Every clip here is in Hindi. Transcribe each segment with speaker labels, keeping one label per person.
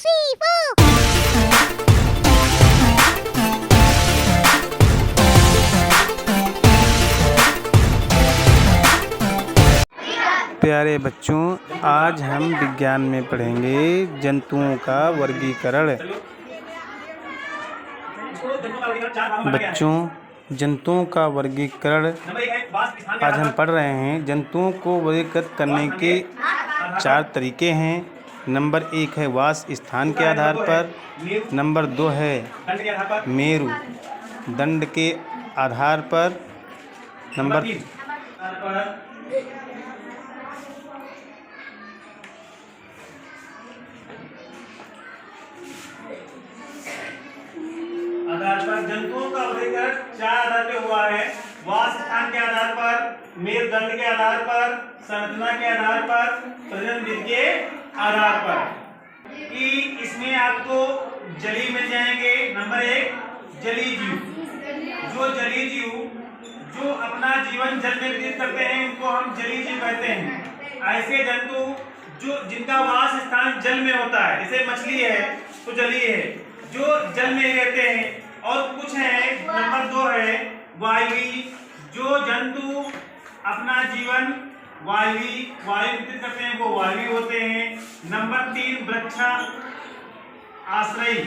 Speaker 1: 3, 4.
Speaker 2: प्यारे बच्चों, आज हम विज्ञान में पढ़ेंगे जंतुओं का वर्गीकरण। बच्चों, जंतुओं का वर्गीकरण आज हम पढ़ रहे हैं। जंतुओं को वर्गीकृत करने के 4 तरीके हैं। नंबर 1 है वास स्थान के आधार पर। नंबर 2 है मेरु दंड के आधार पर। नंबर
Speaker 3: आधार पर जंतुओं का वर्गीकरण 4 आधार पे हुआ है। वास स्थान के आधार पर, मेरुदंड के आधार पर, संरचना के आधार पर, प्रजनन विधि के आधार पर। कि इसमें आपको जलीय मिल जाएंगे। नंबर 1 जलीय जीव। जो जलीय जीव जो अपना जीवन जल में व्यतीत करते हैं उनको हम जलीय जीव कहते हैं। ऐसे जंतु जो जिनका वास स्थान जल में होता है, जैसे मछली है तो जलीय है, जो जल में रहते हैं। और कुछ है, नंबर 2 है वायवी। जो जंतु अपना जीवन वायु व्यतीत करते हैं वो वायवी होते हैं। नंबर 3 वृक्षा आश्रयी।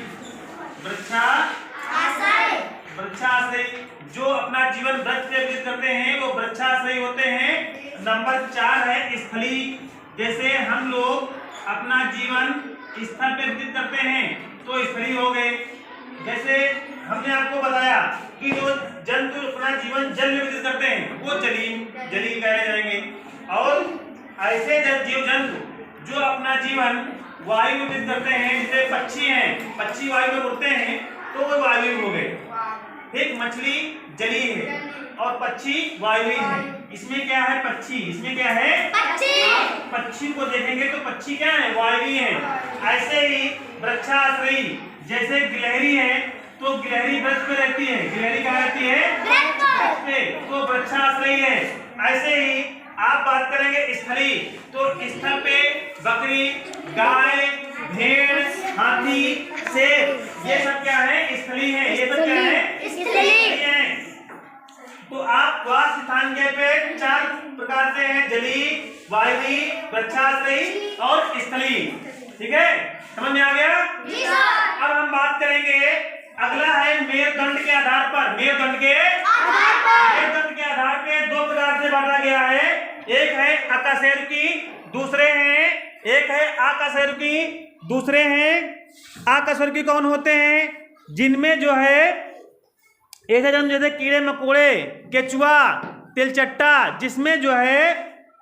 Speaker 3: जो अपना जीवन वृक्ष से व्यतीत करते हैं वो वृक्षाश्रयी होते हैं। नंबर 4 है स्थली। जैसे हम लोग अपना जीवन स्थल पे व्यतीत करते हैं तो स्थली हो गए। जैसे हमने आपको बताया कि जो जंतु अपना जीवन जल में व्यतीत करते हैं वो जलीय कहे जाएंगे। और ऐसे जीव जंतु जो अपना जीवन वायु में व्यतीत करते हैं, जैसे पक्षी हैं, पक्षी वायु में उड़ते हैं तो वो वायु हो गए। एक मछली जलीय है और पक्षी वायुवी है। इसमें क्या है? पक्षी। इसमें क्या है? आप पक्षी को देखेंगे तो पक्षी क्या है? वायुवी है। ऐसे ही वृक्षाश्रयी, जैसे गिलहरी है तो गिलहरी वृक्ष पे रहती है। गिलहरी कहाँ रहती है? वृक्ष पे, तो वृक्षाश्रयी है। ऐसे ही आप बात करेंगे स्थली, तो स्थल पे बकरी, गाय, भेड़, हाथी, शेर, ये सब क्या है? स्थली है। ये सब क्या है? स्थली है। तो आप वास स्थान के पे 4 प्रकार से हैं: जलीय, वायवी, वृक्षाश्रयी और स्थली। ठीक है, समझ में आ गया? अब हम बात करेंगे, अगला है मेरुदंड के आधार पर। मेरुदंड के आधार पे 2 प्रकार से बांटा गया है। एक है अकशेरुकी, दूसरे हैं एक है अकशेरुकी, दूसरे हैं अकशेरुकी। कौन होते हैं? जिनमें जो है ऐसे जंतु जैसे कीड़े मकोड़े, केचुआ, तिलचट्टा, जिसमें जो है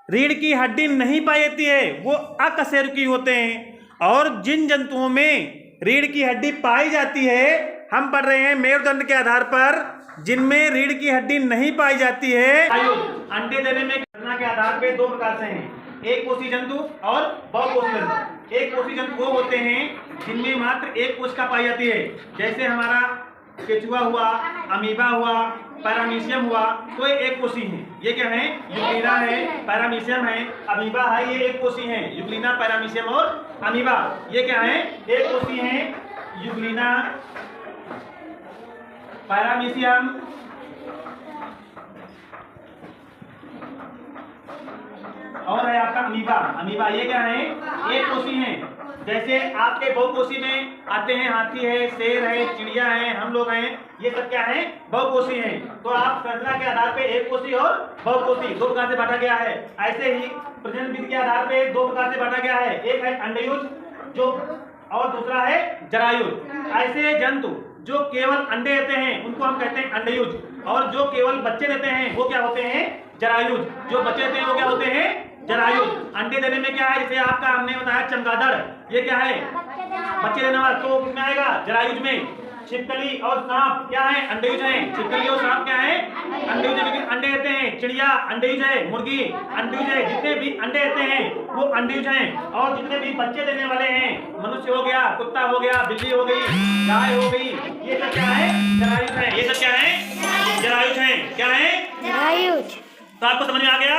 Speaker 3: रीढ़ की हड्डी नहीं पाई जाती है वो अकशेरुकी होते हैं। और जिन जंतुओं में रीढ़ की हड्डी पाई जाती है, हम पढ़ रहे हैं मेरुदंड के आधार पर, जिनमें रीढ़ की हड्डी नहीं पाई जाती है। अंडे देने में घटना के आधार पे 2 प्रकार से हैं: एक कोषी जंतु और बहुकोषी जंतु। एक कोषी जंतु वो होते हैं जिनमें मात्र एक कोशिका पाई जाती है। जैसे हमारा केचुआ हुआ, अमीबा हुआ, पैरामीशियम हुआ, तो ये एक कोषी है। ये क्या है? यूग्लिना है, पैरामीशियम है, अमीबा है। ये एक कोषी है, यूग्लिना, पैरामीशियम और अमीबा। ये क्या है? एक कोषी है, यूग्लिना, पैरामीशियम और है आपका अमीबा। ये क्या है? एक कोषी है। जैसे आपके बहुकोषी में आते हैं हाथी है, शेर है, चिड़िया है, हम लोग हैं, ये सब क्या है? बहुकोषी हैं। तो आप संरचना के आधार पे एक कोषी और बहुकोषी 2 प्रकार से बांटा गया है। ऐसे ही प्रजनन विधि के आधार पे 2 प्रकार से बांटा गया है। एक है अंडयुज जो, और दूसरा है जरायुज। ऐसे जंतु जो केवल अंडे देते हैं उनको हम कहते हैं अंडयुज, और जो केवल बच्चे देते हैं वो क्या होते हैं? जरायुज। जो बच्चे देते हैं वो क्या होते हैं? जरायुज। अंडे देने में क्या है? जैसे आपका हमने बताया चमगादड़, ये क्या है? बच्चे देने वाला, तो किसमें आएगा? जरायुज में। छिपकली और सांप क्या है? अंडयुज है। छिपकली और सांप क्या है? अंडयुज है, लेकिन अंडे देते हैं। चिड़िया अंडयुज है, मुर्गी अंडयुज है। जितने भी अंडे देते हैं वो अंडयुज हैं। और जितने भी बच्चे देने वाले हैं, मनुष्य हो गया, कुत्ता हो गया, बिल्ली हो गई, गाय हो गई, ये सब क्या है? जरायुज है। ये सब क्या है? जरायुज है। क्या है? जरायुज। तो आपको समझ में आ गया?